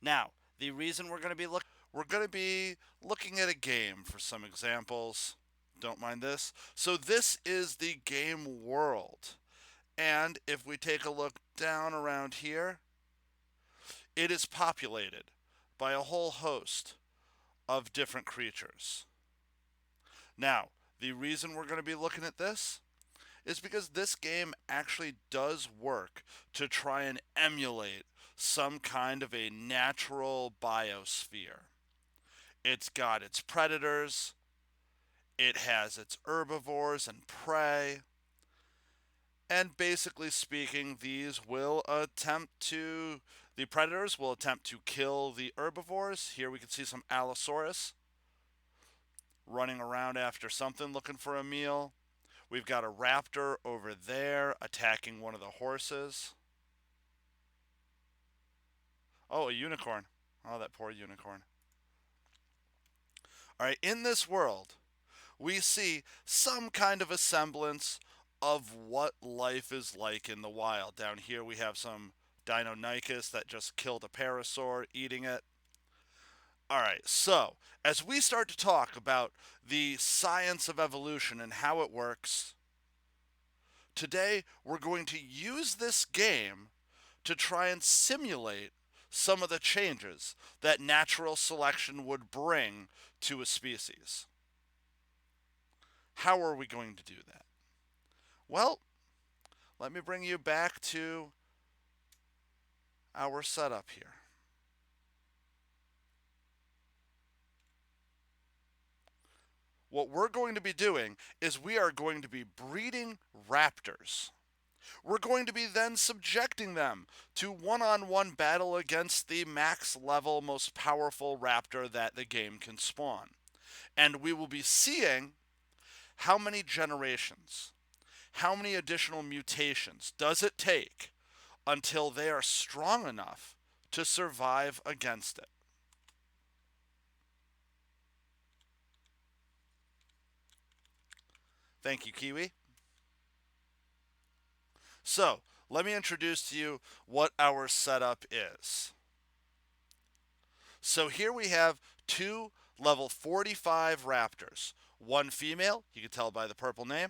Now, the reason we're going to be looking at a game for some examples. Don't mind this. So this is the game world. And if we take a look down around here, it is populated by a whole host of different creatures. Now, the reason we're going to be looking at this is because this game actually does work to try and emulate some kind of a natural biosphere. It's got its predators, it has its herbivores and prey, and basically speaking, the predators will attempt to kill the herbivores. Here we can see some Allosaurus running around after something looking for a meal. We've got a raptor over there attacking one of the horses. Oh, a unicorn. Oh, that poor unicorn. All right, in this world, we see some kind of a semblance of what life is like in the wild. Down here, we have some Deinonychus that just killed a parasaur, eating it. All right, so as we start to talk about the science of evolution and how it works, today we're going to use this game to try and simulate some of the changes that natural selection would bring to a species. How are we going to do that? Well, let me bring you back to our setup here. What we're going to be doing is we are going to be breeding raptors. We're going to be then subjecting them to one-on-one battle against the max level, most powerful raptor that the game can spawn. And we will be seeing how many generations, how many additional mutations does it take until they are strong enough to survive against it. Thank you, Kiwi. So, let me introduce to you what our setup is. So here we have two level 45 raptors. One female, you can tell by the purple name,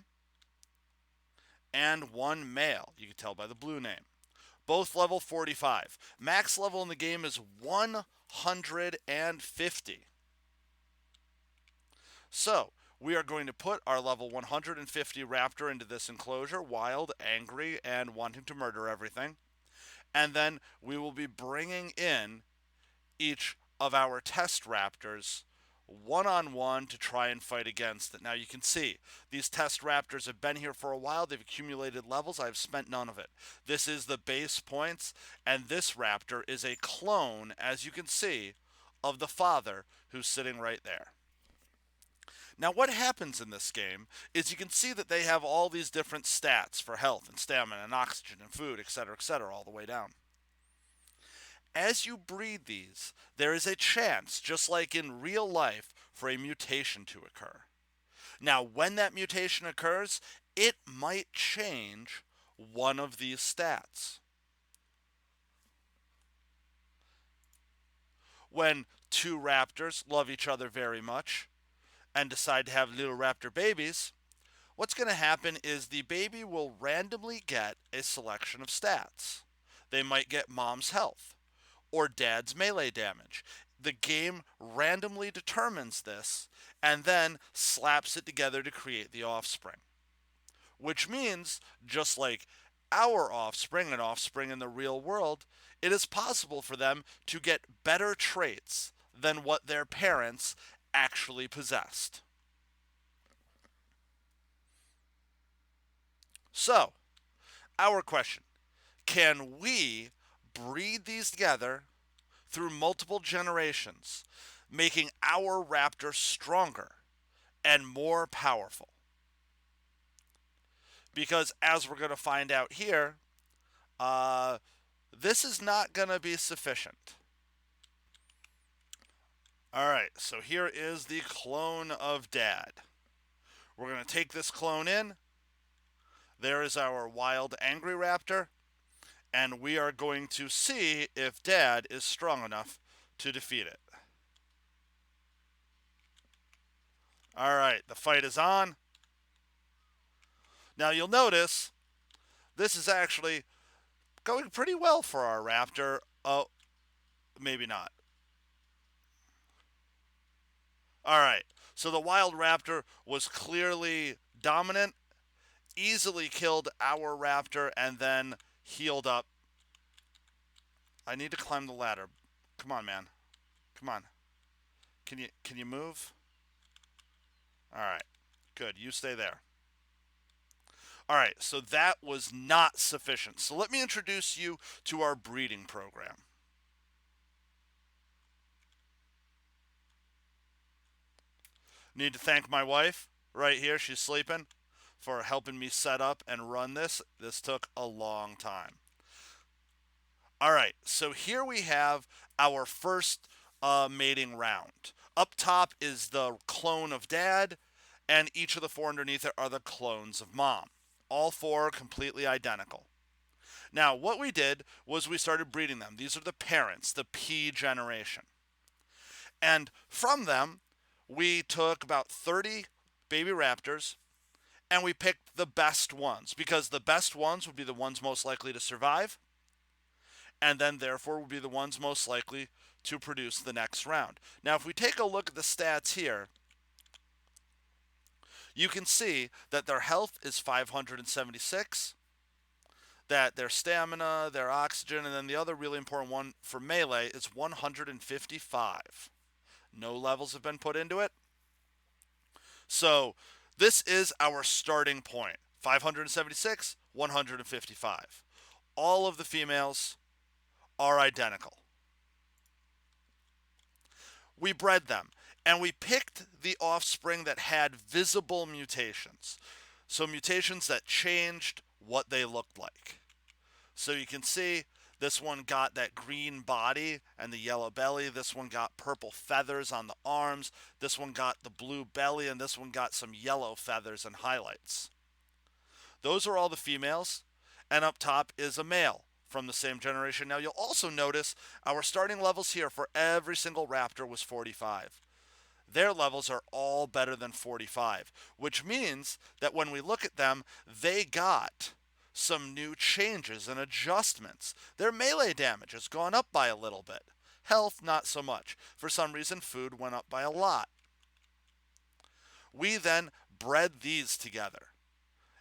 and one male, you can tell by the blue name. Both level 45. Max level in the game is 150. So, we are going to put our level 150 raptor into this enclosure, wild, angry, and wanting to murder everything. And then we will be bringing in each of our test raptors one on one to try and fight against it. Now you can see these test raptors have been here for a while. They've accumulated levels. I've spent none of it. This is the base points, and this raptor is a clone, as you can see, of the father who's sitting right there. Now, what happens in this game is you can see that they have all these different stats for health and stamina and oxygen and food, etc., all the way down. As you breed these, there is a chance, just like in real life, for a mutation to occur. Now, when that mutation occurs, it might change one of these stats. When two raptors love each other very much and decide to have little raptor babies, what's going to happen is the baby will randomly get a selection of stats. They might get mom's health or dad's melee damage. The game randomly determines this and then slaps it together to create the offspring. Which means, just like our offspring and offspring in the real world, it is possible for them to get better traits than what their parents actually possessed. So, our question: can we breed these together through multiple generations, making our raptor stronger and more powerful? Because as we're going to find out here, uh, this is not going to be sufficient. All right, so here is the clone of Dad. We're going to take this clone in. There is our wild angry raptor. and we are going to see if Dad is strong enough to defeat it. All right, the fight is on. Now you'll notice this is actually going pretty well for our raptor. Oh, maybe not. All right, so the wild raptor was clearly dominant, easily killed our raptor, and then healed up. I need to climb the ladder. Come on, man. Come on. Can you move? All right. Good. You stay there. All right. So that was not sufficient. So let me introduce you to our breeding program. Need to thank my wife right here. She's sleeping for helping me set up and run this. This took a long time. All right. So here we have our first mating round. Up top is the clone of Dad, and each of the four underneath it are the clones of Mom. All four completely identical. Now, what we did was we started breeding them. These are the parents, the P generation. And from them, we took about 30 baby raptors and we picked the best ones because the best ones would be the ones most likely to survive and then therefore would be the ones most likely to produce the next round. Now, if we take a look at the stats here, you can see that their health is 576, that their stamina, their oxygen, and then the other really important one for melee is 155. No levels have been put into it. So this is our starting point. 576, 155. All of the females are identical. We bred them and we picked the offspring that had visible mutations. So mutations that changed what they looked like. So you can see this one got that green body and the yellow belly. This one got purple feathers on the arms. This one got the blue belly, and this one got some yellow feathers and highlights. Those are all the females, and up top is a male from the same generation. Now you'll also notice our starting levels here for every single raptor was 45. Their levels are all better than 45, which means that when we look at them, they got some new changes and adjustments. Their melee damage has gone up by a little bit. Health, not so much. For some reason, food went up by a lot. We then bred these together.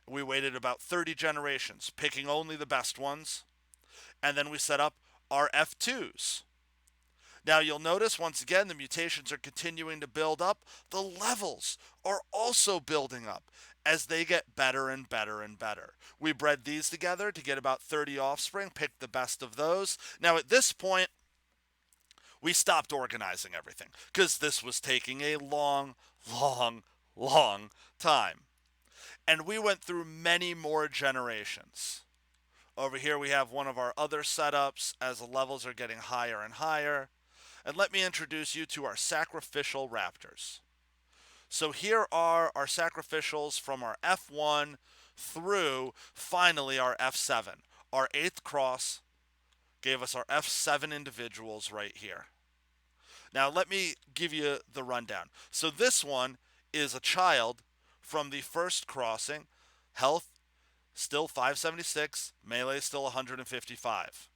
We waited about 30 generations, picking only the best ones, and then we set up our F2s. Now you'll notice once again the mutations are continuing to build up. The levels are also building up as they get better and better and better. We bred these together to get about 30 offspring, picked the best of those. Now at this point, we stopped organizing everything because this was taking a long, long, long time. And we went through many more generations. Over here we have one of our other setups as the levels are getting higher and higher. And let me introduce you to our sacrificial raptors. So here are our sacrificials from our F1 through finally our F7. Our 8th cross gave us our F7 individuals right here. Now let me give you the rundown. So this one is a child from the first crossing. Health still 576, melee still 155.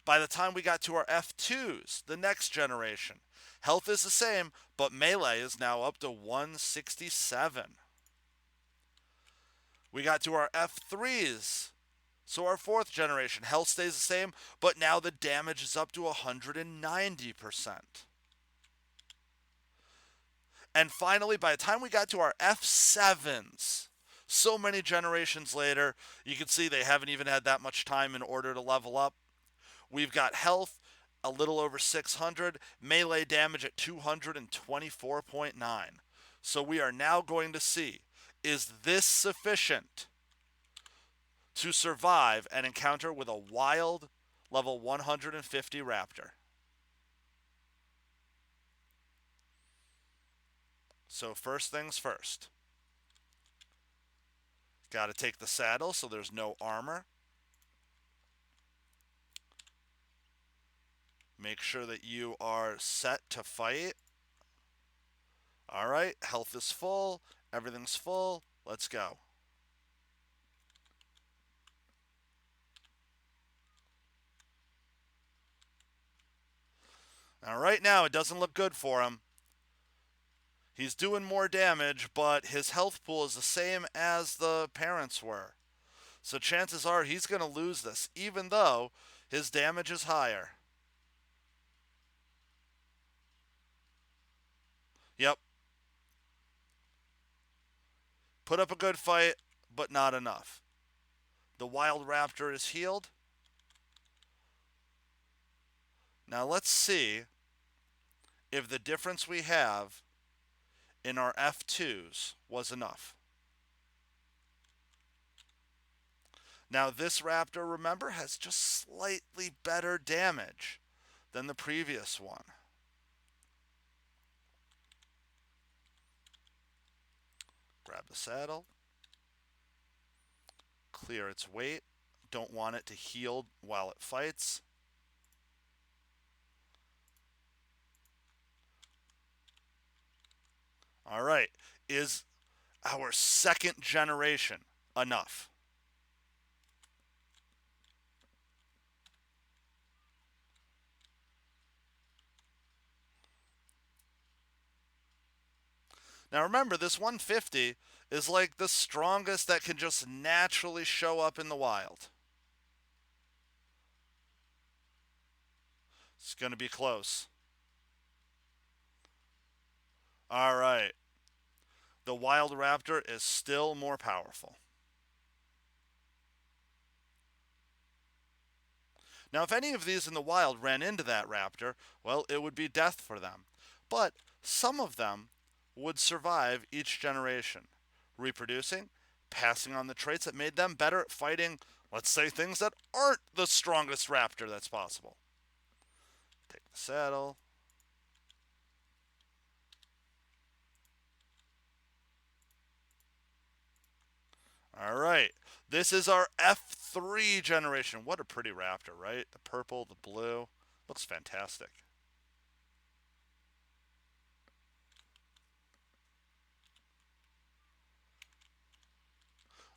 By the time we got to our F2s, the next generation, health is the same, but melee is now up to 167. We got to our F3s. So our 4th generation, health stays the same, but now the damage is up to 190%. And finally, by the time we got to our F7s, so many generations later, you can see they haven't even had that much time in order to level up. We've got health a little over 600, melee damage at 224.9. So we are now going to see, is this sufficient to survive an encounter with a wild level 150 raptor? So first things first. Got to take the saddle so there's no armor. Make sure that you are set to fight. All right, health is full, everything's full. Let's go. Now, right now, it doesn't look good for him. He's doing more damage, but his health pool is the same as the parents were. So chances are he's going to lose this, even though his damage is higher. Yep, put up a good fight, but not enough. The wild raptor is healed. Now let's see if the difference we have in our F2s was enough. Now this raptor, remember, has just slightly better damage than the previous one. Grab the saddle, clear its weight. Don't want it to heal while it fights. All right, is our second generation enough? Now remember, this 150 is like the strongest that can just naturally show up in the wild. It's going to be close. All right. The wild raptor is still more powerful. Now, if any of these in the wild ran into that raptor, well, it would be death for them. But some of them would survive each generation, reproducing, passing on the traits that made them better at fighting, let's say, things that aren't the strongest raptor that's possible. Take the saddle. All right. This is our F3 generation. What a pretty raptor, right? The purple, the blue. Looks fantastic.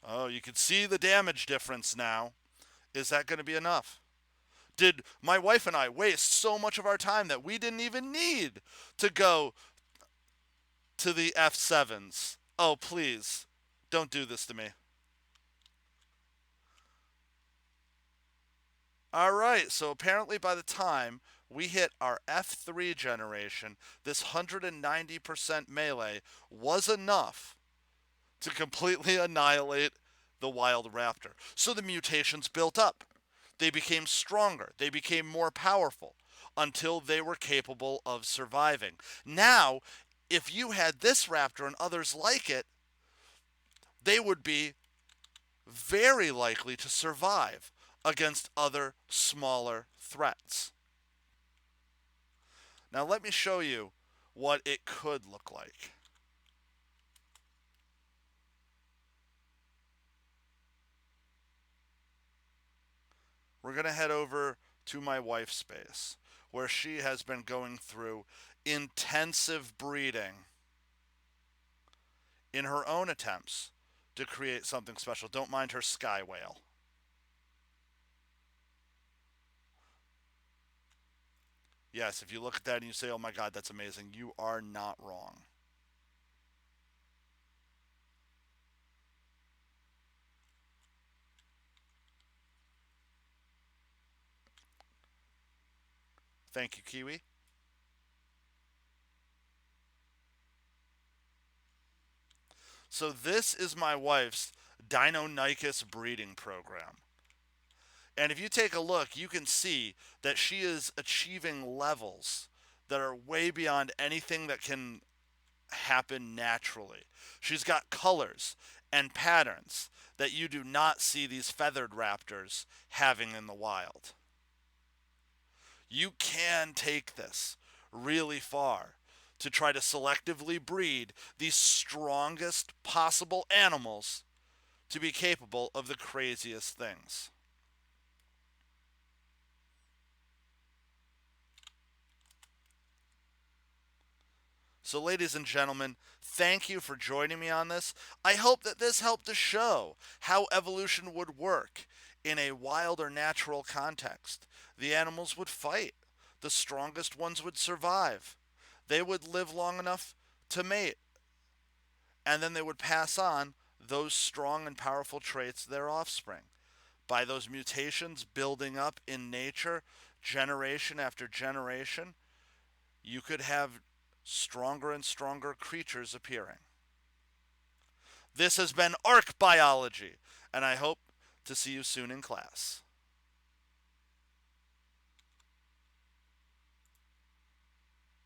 Oh, you can see the damage difference now. Is that going to be enough? Did my wife and I waste so much of our time that we didn't even need to go to the F7s? Oh, please. Don't do this to me. All right, so apparently by the time we hit our F3 generation, this 190% melee was enough to completely annihilate the wild raptor. So the mutations built up. They became stronger, they became more powerful until they were capable of surviving. Now, if you had this raptor and others like it, they would be very likely to survive against other smaller threats. Now, let me show you what it could look like. We're going to head over to my wife's space, where she has been going through intensive breeding in her own attempts to create something special. Don't mind her sky whale. Yes, if you look at that and you say, oh my God, that's amazing, you are not wrong. Thank you, Kiwi. So, this is my wife's Deinonychus breeding program. And if you take a look, you can see that she is achieving levels that are way beyond anything that can happen naturally. She's got colors and patterns that you do not see these feathered raptors having in the wild. You can take this really far to try to selectively breed the strongest possible animals to be capable of the craziest things. So, ladies and gentlemen, thank you for joining me on this. I hope that this helped to show how evolution would work in a wild or natural context. The animals would fight, the strongest ones would survive. They would live long enough to mate, and then they would pass on those strong and powerful traits to their offspring. By those mutations building up in nature, generation after generation, you could have stronger and stronger creatures appearing. This has been Ark Biology, and I hope to see you soon in class.